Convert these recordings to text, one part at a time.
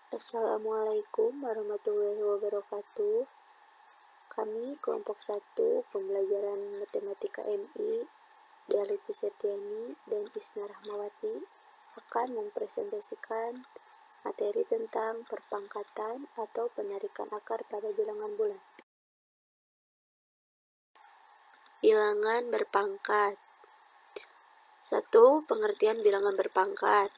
Assalamualaikum warahmatullahi wabarakatuh. Kami kelompok 1 pembelajaran Matematika MI dari Setiani dan Isna Rahmawati akan mempresentasikan materi tentang perpangkatan atau penarikan akar pada bilangan bulat. Bilangan berpangkat. 1. Pengertian bilangan berpangkat.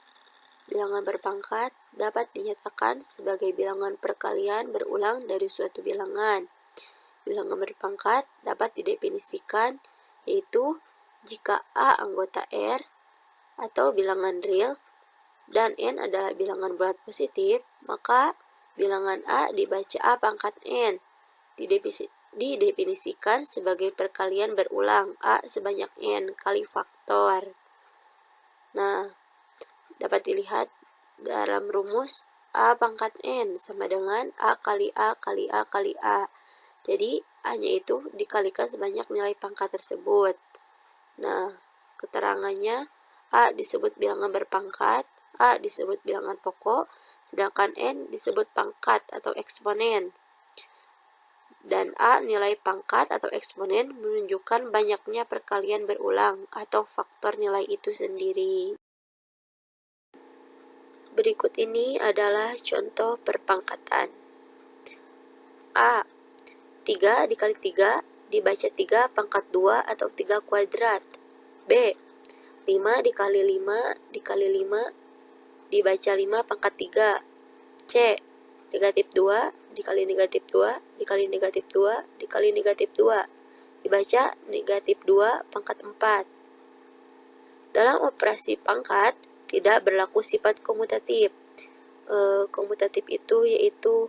Bilangan berpangkat dapat dinyatakan sebagai bilangan perkalian berulang dari suatu bilangan. Bilangan berpangkat dapat didefinisikan yaitu jika A anggota R atau bilangan real dan N adalah bilangan bulat positif, maka bilangan A dibaca A pangkat N. Didefinisikan sebagai perkalian berulang A sebanyak N kali faktor. Nah, dapat dilihat dalam rumus A pangkat N sama dengan A kali A kali A kali A. Jadi, A-nya itu dikalikan sebanyak nilai pangkat tersebut. Nah, keterangannya A disebut bilangan berpangkat, A disebut bilangan pokok, sedangkan N disebut pangkat atau eksponen. Dan A nilai pangkat atau eksponen menunjukkan banyaknya perkalian berulang atau faktor nilai itu sendiri. Berikut ini adalah contoh perpangkatan. A. 3 dikali 3 dibaca 3 pangkat 2 atau 3 kuadrat. B. 5 dikali 5 dikali 5 dibaca 5 pangkat 3. C. Negatif 2 dikali negatif 2 dikali negatif 2 dikali negatif 2 dibaca negatif 2 pangkat 4. Dalam operasi pangkat tidak berlaku sifat komutatif. Komutatif itu yaitu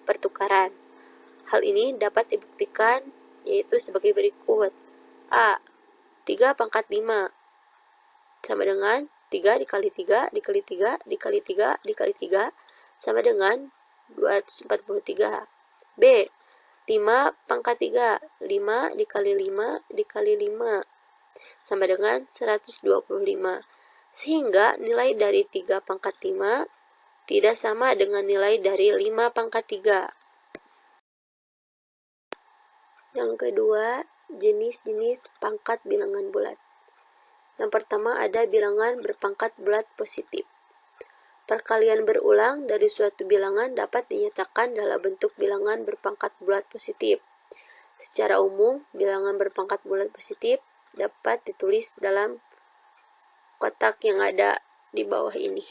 pertukaran. Hal ini dapat dibuktikan yaitu sebagai berikut. A. 3 pangkat 5 sama dengan 3 dikali 3 dikali 3 dikali 3 dikali 3 sama dengan 243. B. 5 pangkat 3 5 dikali 5 dikali 5 sama dengan 125. Sehingga nilai dari 3 pangkat 5 tidak sama dengan nilai dari 5 pangkat 3. Yang kedua, jenis-jenis pangkat bilangan bulat. Yang pertama ada bilangan berpangkat bulat positif. Perkalian berulang dari suatu bilangan dapat dinyatakan dalam bentuk bilangan berpangkat bulat positif. Secara umum, bilangan berpangkat bulat positif dapat ditulis dalam kotak yang ada di bawah ini.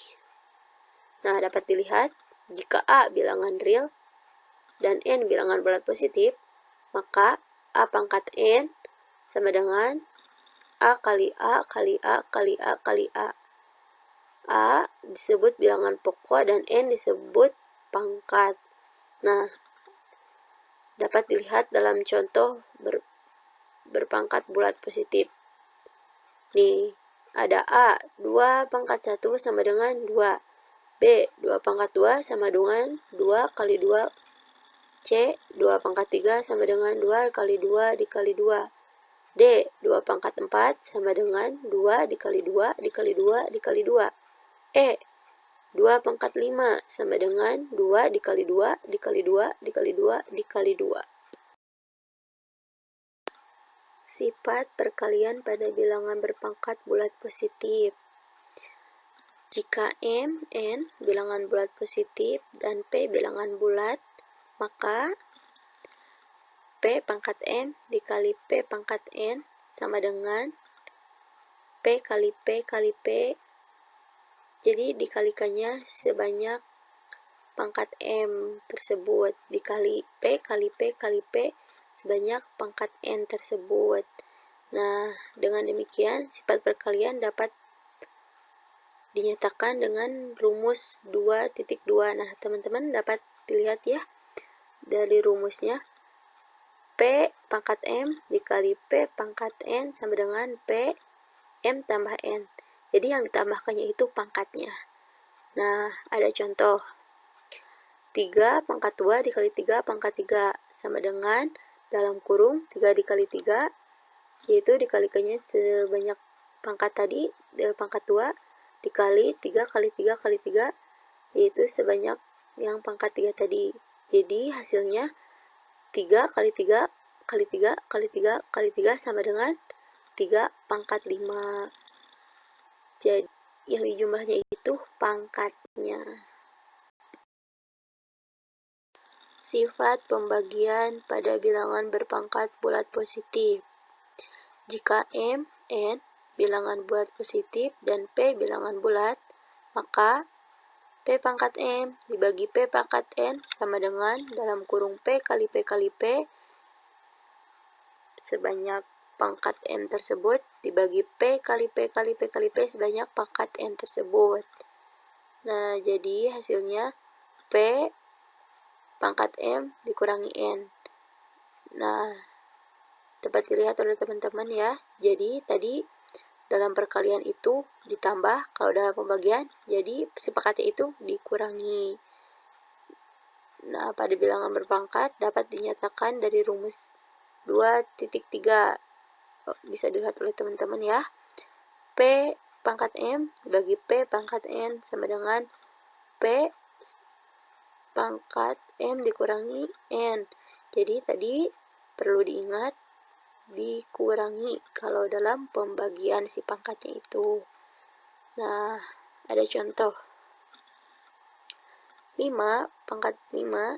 Nah, dapat dilihat jika A bilangan real dan N bilangan bulat positif, maka A pangkat N sama dengan A kali A kali A kali A kali A. A disebut bilangan pokok dan N disebut pangkat. Nah, dapat dilihat dalam contoh berpangkat bulat positif. Nih, ada A, 2 pangkat 1 sama dengan 2. B, 2 pangkat 2 sama dengan 2 kali 2. C, 2 pangkat 3 sama dengan 2 kali 2 dikali 2. D, 2 pangkat 4 sama dengan 2 dikali 2 dikali 2 dikali 2. E, 2 pangkat 5 sama dengan 2 dikali 2 dikali 2 dikali 2 dikali 2. Sifat perkalian pada bilangan berpangkat bulat positif. Jika M, N bilangan bulat positif dan P bilangan bulat, maka P pangkat M dikali P pangkat N sama dengan P kali P kali P. Jadi dikalikannya sebanyak pangkat M tersebut dikali P kali P kali P sebanyak pangkat N tersebut. Nah, dengan demikian sifat perkalian dapat dinyatakan dengan rumus 2.2. Nah, teman-teman dapat dilihat ya dari rumusnya. P pangkat M dikali P pangkat N sama dengan P M tambah N. Jadi yang ditambahkannya itu pangkatnya. Nah, ada contoh. 3 pangkat 2 dikali 3 pangkat 3 sama dengan dalam kurung 3 dikali 3, yaitu dikalikannya sebanyak pangkat tadi, pangkat 2 dikali 3 kali 3 kali 3 yaitu sebanyak yang pangkat 3 tadi. Jadi hasilnya 3 kali 3 kali 3 kali 3 kali 3 sama dengan 3 pangkat 5. Jadi yang dijumlahnya itu pangkatnya. Sifat pembagian pada bilangan berpangkat bulat positif. Jika M, N bilangan bulat positif dan P bilangan bulat, maka P pangkat M dibagi P pangkat N sama dengan dalam kurung P kali P kali P sebanyak pangkat M tersebut dibagi P kali P kali P kali P sebanyak pangkat N tersebut. Nah, jadi hasilnya P pangkat M dikurangi N. Nah, dapat dilihat oleh teman-teman ya. Jadi tadi dalam perkalian itu ditambah, kalau dalam pembagian jadi si pangkatnya itu dikurangi. Nah, pada bilangan berpangkat dapat dinyatakan dari rumus 2.3. Bisa dilihat oleh teman-teman ya. P pangkat M dibagi P pangkat N sama dengan P pangkat M dikurangi N. Jadi tadi perlu diingat dikurangi kalau dalam pembagian si pangkatnya itu. Nah, ada contoh. 5 pangkat 5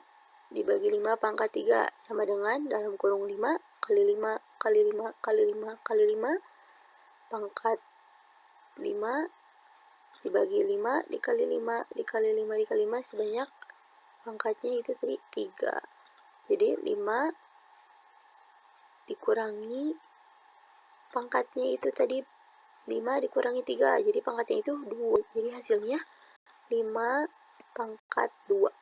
dibagi 5 pangkat 3 sama dengan dalam kurung 5 kali 5 kali 5 kali 5 kali 5 pangkat 5 dibagi 5 dikali 5 dikali 5 dikali 5 sebanyak pangkatnya itu tadi 3. Jadi 5 dikurangi pangkatnya itu tadi 5 dikurangi 3. Jadi pangkatnya itu 2. Jadi hasilnya 5 pangkat 2.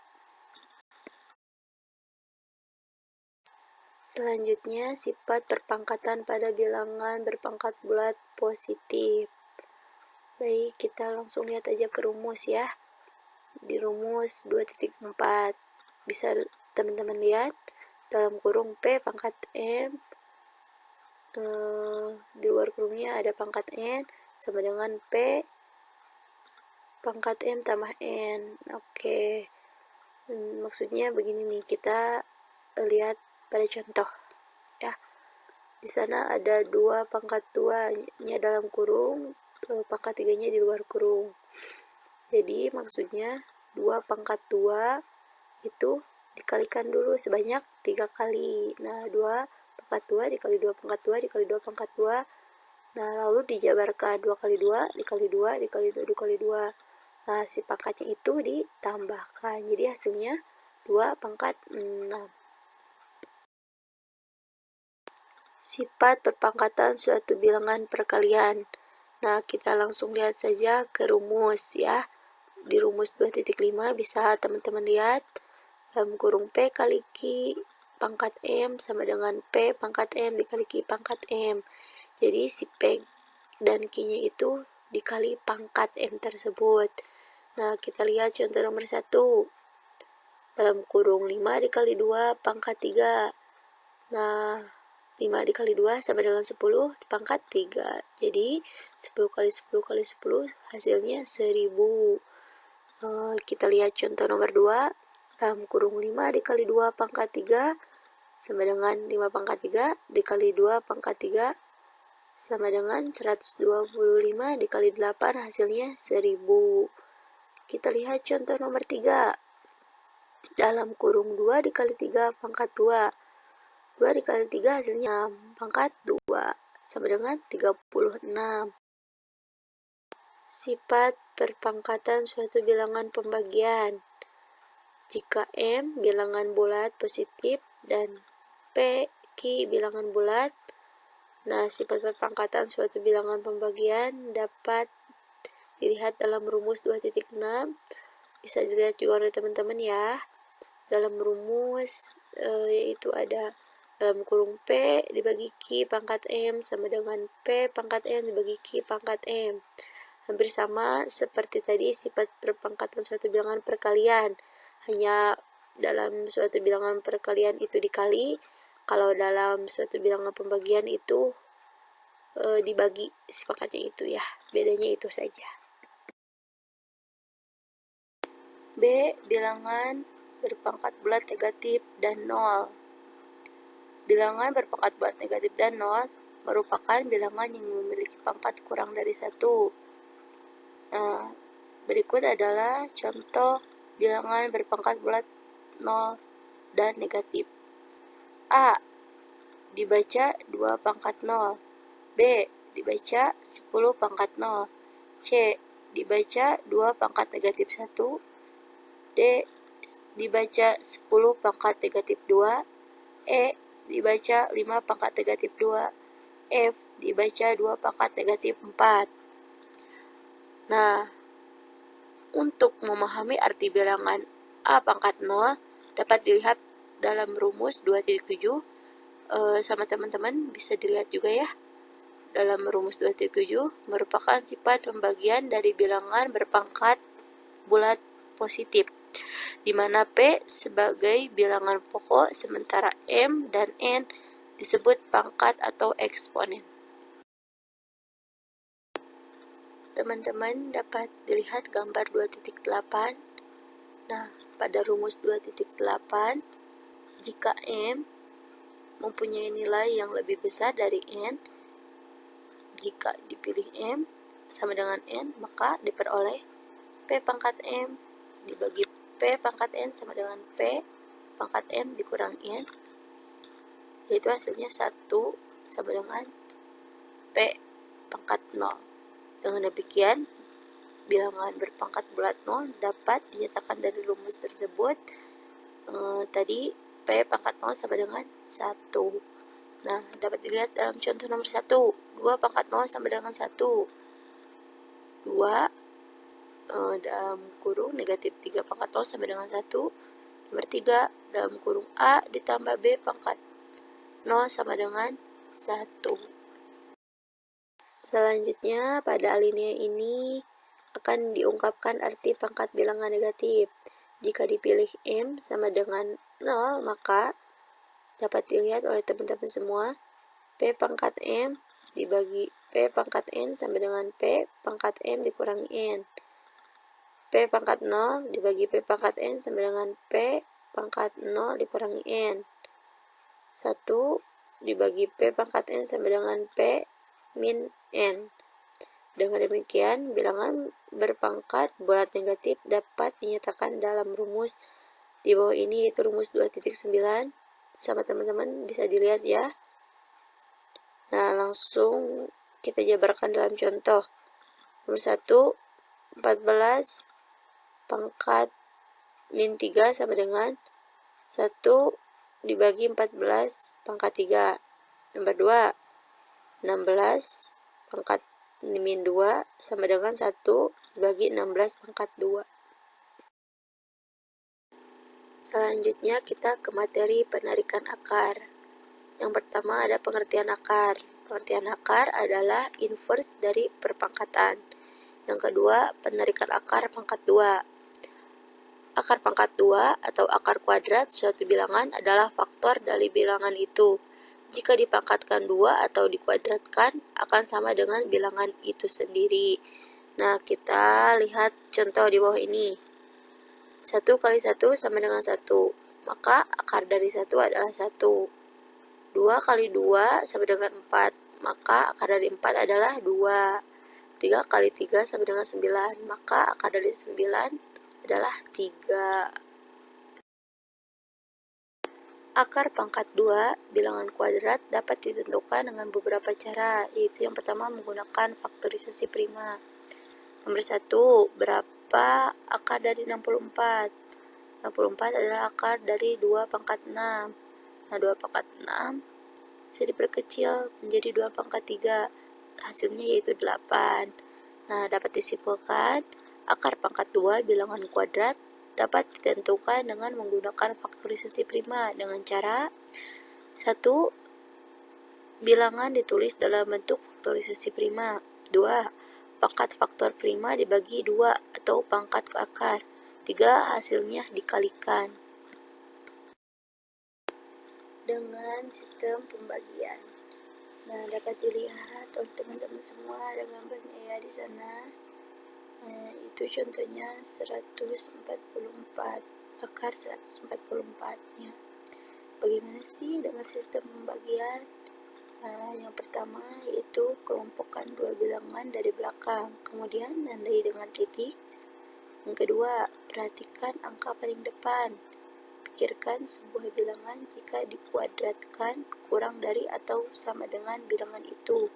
Selanjutnya, sifat perpangkatan pada bilangan berpangkat bulat positif. Baik, kita langsung lihat aja ke rumus ya. Di rumus 2.4 bisa teman-teman lihat dalam kurung P pangkat M, di luar kurungnya ada pangkat N sama dengan P pangkat M tambah N. Oke, maksudnya begini nih, kita lihat pada contoh ya. Di sana ada 2 pangkat 2-nya dalam kurung, pangkat 3-nya di luar kurung. Jadi maksudnya 2 pangkat 2 itu dikalikan dulu sebanyak 3 kali. Nah, 2 pangkat 2 dikali 2 pangkat 2 dikali 2 pangkat 2. Nah, lalu dijabarkan 2 kali 2 dikali 2 dikali 2 dikali 2. Nah, si pangkatnya itu ditambahkan. Jadi hasilnya 2 pangkat 6. Sifat perpangkatan suatu bilangan perkalian. Nah, kita langsung lihat saja ke rumus ya. Di rumus 2.5 bisa teman-teman lihat dalam kurung P kali Q pangkat M sama dengan P pangkat M dikali Q pangkat M. Jadi si P dan Q-nya itu dikali pangkat M tersebut. Nah, kita lihat contoh nomor 1. Dalam kurung 5 dikali 2 pangkat 3. Nah, 5 dikali 2 sama dengan 10 pangkat 3. Jadi 10 kali 10 kali 10 hasilnya 1000. Kita lihat contoh nomor 2. Dalam kurung 5 dikali 2 pangkat 3 sama dengan 5 pangkat 3 dikali 2 pangkat 3 sama dengan 125 dikali 8 hasilnya 1000. Kita lihat contoh nomor 3. Dalam kurung 2 dikali 3 pangkat 2. 2 dikali 3 hasilnya pangkat 2 sama dengan 36. Sifat perpangkatan suatu bilangan pembagian. Jika M bilangan bulat positif dan P Q bilangan bulat, nah sifat perpangkatan suatu bilangan pembagian dapat dilihat dalam rumus 2.6. Bisa dilihat juga oleh teman-teman ya. Dalam rumus yaitu ada dalam kurung P dibagi Q pangkat M sama dengan P pangkat M dibagi Q pangkat M. Hampir sama seperti tadi sifat perpangkatan suatu bilangan perkalian. Hanya dalam suatu bilangan perkalian itu dikali, kalau dalam suatu bilangan pembagian itu dibagi si pangkatnya itu ya. Bedanya itu saja. B. Bilangan berpangkat bulat negatif dan 0. Bilangan berpangkat bulat negatif dan 0 merupakan bilangan yang memiliki pangkat kurang dari 1. Nah, berikut adalah contoh bilangan berpangkat bulat 0 dan negatif. A. Dibaca 2 pangkat 0. B. Dibaca 10 pangkat 0. C. Dibaca 2 pangkat negatif 1. D. Dibaca 10 pangkat negatif 2. E. Dibaca 5 pangkat negatif 2. F. Dibaca 2 pangkat negatif 4. Nah, untuk memahami arti bilangan A pangkat 0 dapat dilihat dalam rumus 2.7. Sama teman-teman bisa dilihat juga ya. Dalam rumus 2.7 merupakan sifat pembagian dari bilangan berpangkat bulat positif, di mana P sebagai bilangan pokok sementara M dan N disebut pangkat atau eksponen. Teman-teman dapat dilihat gambar 2.8. Nah, pada rumus 2.8, jika M mempunyai nilai yang lebih besar dari N, jika dipilih M sama dengan N, maka diperoleh P pangkat M dibagi P pangkat N sama dengan P pangkat M dikurang N, yaitu hasilnya 1 sama dengan P pangkat 0. Dengan demikian, bilangan berpangkat bulat 0 dapat dinyatakan dari rumus tersebut. Tadi P pangkat 0 sama dengan 1. Nah, dapat dilihat dalam contoh nomor 1, 2 pangkat 0 sama dengan 1. 2 dalam kurung negatif 3 pangkat 0 sama dengan 1. Nomor 3, dalam kurung A ditambah B pangkat 0 sama dengan 1. Selanjutnya, pada alinea ini akan diungkapkan arti pangkat bilangan negatif. Jika dipilih M sama dengan 0, maka dapat dilihat oleh teman-teman semua, P pangkat M dibagi P pangkat N sama dengan P pangkat M dikurangi N. P pangkat 0 dibagi P pangkat N sama dengan P pangkat 0 dikurangi N. 1 dibagi P pangkat N sama dengan P min N. Dengan demikian, bilangan berpangkat bulat negatif dapat dinyatakan dalam rumus di bawah ini, yaitu rumus 2.9. Sama teman-teman bisa dilihat ya. Nah, langsung kita jabarkan dalam contoh. Nomor 1, 14 pangkat min 3 sama dengan 1 dibagi 14 pangkat 3. Nomor 2, 16 pangkat min 2 sama dengan 1 dibagi 16 pangkat 2. Selanjutnya kita ke materi penarikan akar. Yang pertama ada pengertian akar. Pengertian akar adalah inverse dari perpangkatan. Yang kedua, penarikan akar pangkat 2. Akar pangkat 2 atau akar kuadrat suatu bilangan adalah faktor dari bilangan itu. Jika dipangkatkan 2 atau dikuadratkan akan sama dengan bilangan itu sendiri. Nah, kita lihat contoh di bawah ini. 1 kali 1 sama dengan 1, maka akar dari 1 adalah 1. 2 kali 2 sama dengan 4, maka akar dari 4 adalah 2. 3 kali 3 sama dengan 9, maka akar dari 9 adalah 3. Akar pangkat 2 bilangan kuadrat dapat ditentukan dengan beberapa cara, yaitu yang pertama menggunakan faktorisasi prima. Nomor 1, berapa akar dari 64? 64 adalah akar dari 2 pangkat 6. Nah, 2 pangkat 6 bisa diperkecil menjadi 2 pangkat 3. Hasilnya yaitu 8. Nah, dapat disimpulkan akar pangkat 2 bilangan kuadrat dapat ditentukan dengan menggunakan faktorisasi prima dengan cara 1. Bilangan ditulis dalam bentuk faktorisasi prima. 2. Pangkat faktor prima dibagi 2 atau pangkat ke akar. 3. Hasilnya dikalikan dengan sistem pembagian. Nah, dapat dilihat oleh teman-teman semua ada gambarnya ya di sana. Itu contohnya 144, akar 144-nya. Bagaimana sih dengan sistem pembagian? Yang pertama yaitu kelompokkan dua bilangan dari belakang, kemudian tandai dengan titik. Yang kedua, perhatikan angka paling depan. Pikirkan sebuah bilangan jika dikuadratkan kurang dari atau sama dengan bilangan itu,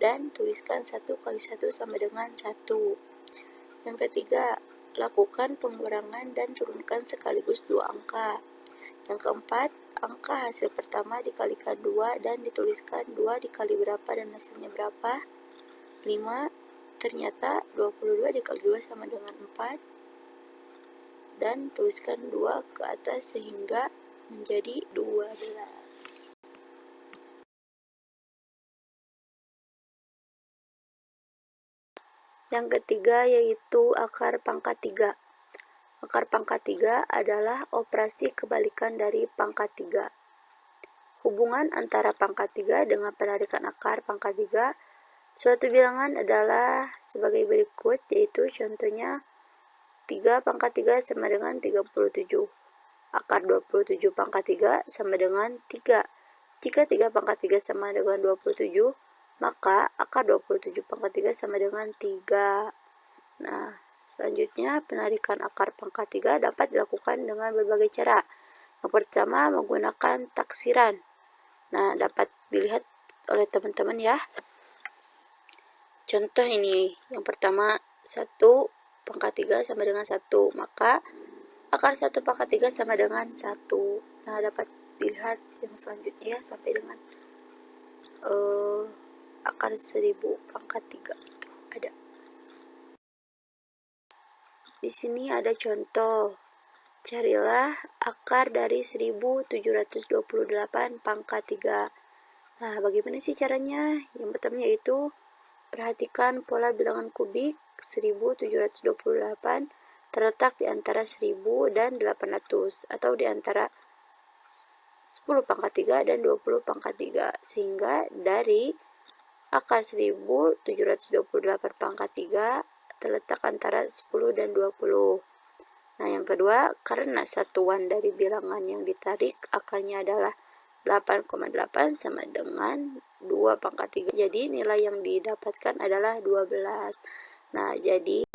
dan tuliskan 1 kali 1 sama dengan 1. Yang ketiga, lakukan pengurangan dan turunkan sekaligus dua angka. Yang keempat, angka hasil pertama dikalikan 2 dan dituliskan 2 dikali berapa dan hasilnya berapa. 5. Ternyata 22 dikali 2 sama dengan 4. Dan tuliskan 2 ke atas sehingga menjadi 12. Yang ketiga yaitu akar pangkat 3. Akar pangkat 3 adalah operasi kebalikan dari pangkat 3. Hubungan antara pangkat 3 dengan penarikan akar pangkat 3 suatu bilangan adalah sebagai berikut, yaitu contohnya 3 pangkat 3 sama dengan 37. Akar 27 pangkat 3 sama dengan 3. Jika 3 pangkat 3 sama dengan 27, maka akar 27 pangkat 3 sama dengan 3. Nah, selanjutnya penarikan akar pangkat 3 dapat dilakukan dengan berbagai cara. Yang pertama, menggunakan taksiran. Nah, dapat dilihat oleh teman-teman ya. Contoh ini, yang pertama 1 pangkat 3 sama dengan 1, maka akar 1 pangkat 3 sama dengan 1. Nah, dapat dilihat yang selanjutnya ya, sampai dengan akar 1000 pangkat 3 itu ada. Di sini ada contoh. Carilah akar dari 1728 pangkat 3. Nah, bagaimana sih caranya? Yang pertama yaitu perhatikan pola bilangan kubik 1728 terletak di antara 1000 dan 800 atau di antara 10 pangkat 3 dan 20 pangkat 3, sehingga dari akar 1728 pangkat 3 terletak antara 10 dan 20. Nah, yang kedua, karena satuan dari bilangan yang ditarik akarnya adalah 8,8 sama dengan 2 pangkat 3. Jadi nilai yang didapatkan adalah 12. Nah, jadi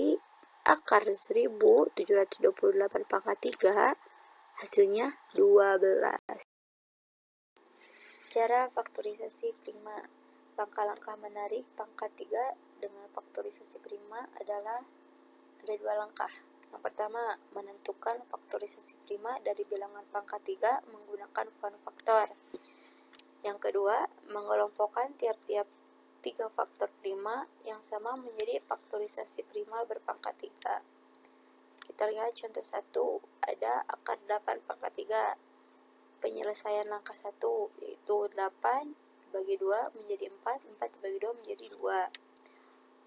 akar 1728 pangkat 3 hasilnya 12. Cara faktorisasi prima. Langkah-langkah menarik pangkat 3 dengan faktorisasi prima adalah ada 2 langkah. Yang pertama, menentukan faktorisasi prima dari bilangan pangkat 3 menggunakan fun faktor. Yang kedua, mengelompokkan tiap-tiap 3 faktor prima yang sama menjadi faktorisasi prima berpangkat 3. Kita lihat contoh 1, ada akar 8 pangkat 3. Penyelesaian langkah 1 yaitu 8 dibagi 2 menjadi 4, 4 dibagi 2 menjadi 2.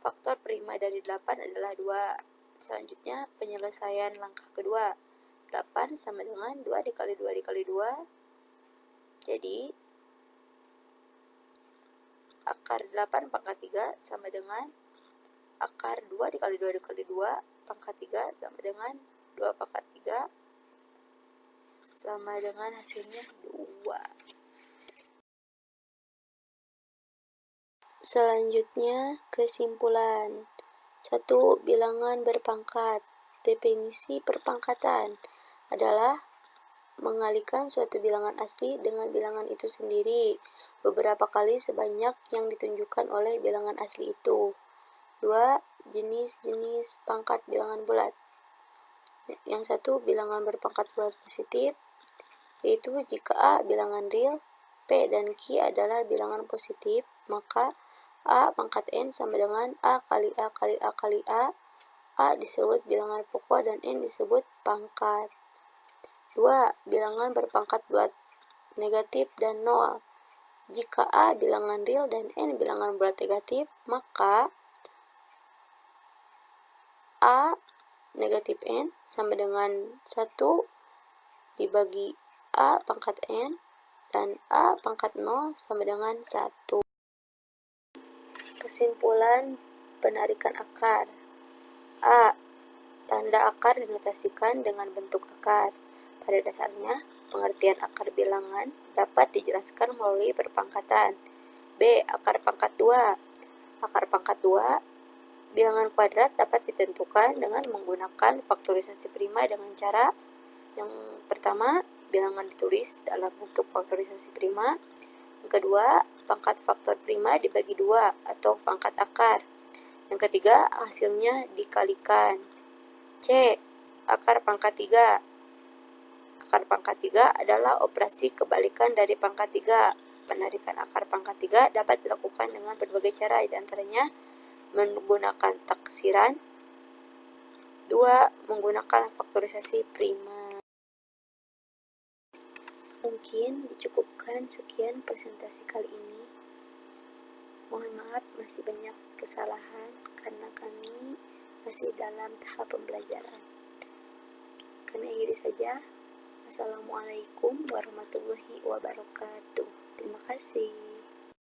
Faktor prima dari 8 adalah 2. Selanjutnya, penyelesaian langkah kedua. 8 sama dengan 2 dikali 2 dikali 2. Jadi, akar 8 pangkat 3 sama dengan akar 2 dikali 2 dikali 2 pangkat 3 sama dengan 2 pangkat 3 sama dengan hasilnya 2. Selanjutnya, kesimpulan. 1. Bilangan berpangkat. Definisi perpangkatan adalah mengalihkan suatu bilangan asli dengan bilangan itu sendiri beberapa kali sebanyak yang ditunjukkan oleh bilangan asli itu. 2. Jenis-jenis pangkat bilangan bulat. Yang satu, bilangan berpangkat bulat positif, yaitu jika A bilangan real, P dan Q adalah bilangan positif, maka A pangkat N sama dengan A kali A kali A kali A. A disebut bilangan pokok dan N disebut pangkat. 2. Bilangan berpangkat bulat negatif dan 0. Jika A bilangan real dan N bilangan bulat negatif, maka A negatif N sama dengan 1 dibagi A pangkat N dan A pangkat 0 sama dengan 1. Kesimpulan penarikan akar. A. Tanda akar dinotasikan dengan bentuk akar. Pada dasarnya, pengertian akar bilangan dapat dijelaskan melalui perpangkatan. B. Akar pangkat 2. Akar pangkat 2, bilangan kuadrat dapat ditentukan dengan menggunakan faktorisasi prima dengan cara yang pertama, bilangan ditulis dalam bentuk faktorisasi prima. Yang kedua, pangkat faktor prima dibagi 2 atau pangkat akar. Yang ketiga, hasilnya dikalikan. C. Akar pangkat 3. Akar pangkat 3 adalah operasi kebalikan dari pangkat 3. Penarikan akar pangkat 3 dapat dilakukan dengan berbagai cara, diantaranya menggunakan taksiran. 2. Menggunakan faktorisasi prima. Mungkin dicukupkan sekian presentasi kali ini. Mohon maaf masih banyak kesalahan karena kami masih dalam tahap pembelajaran. Kami akhiri saja. Wassalamualaikum warahmatullahi wabarakatuh. Terima kasih.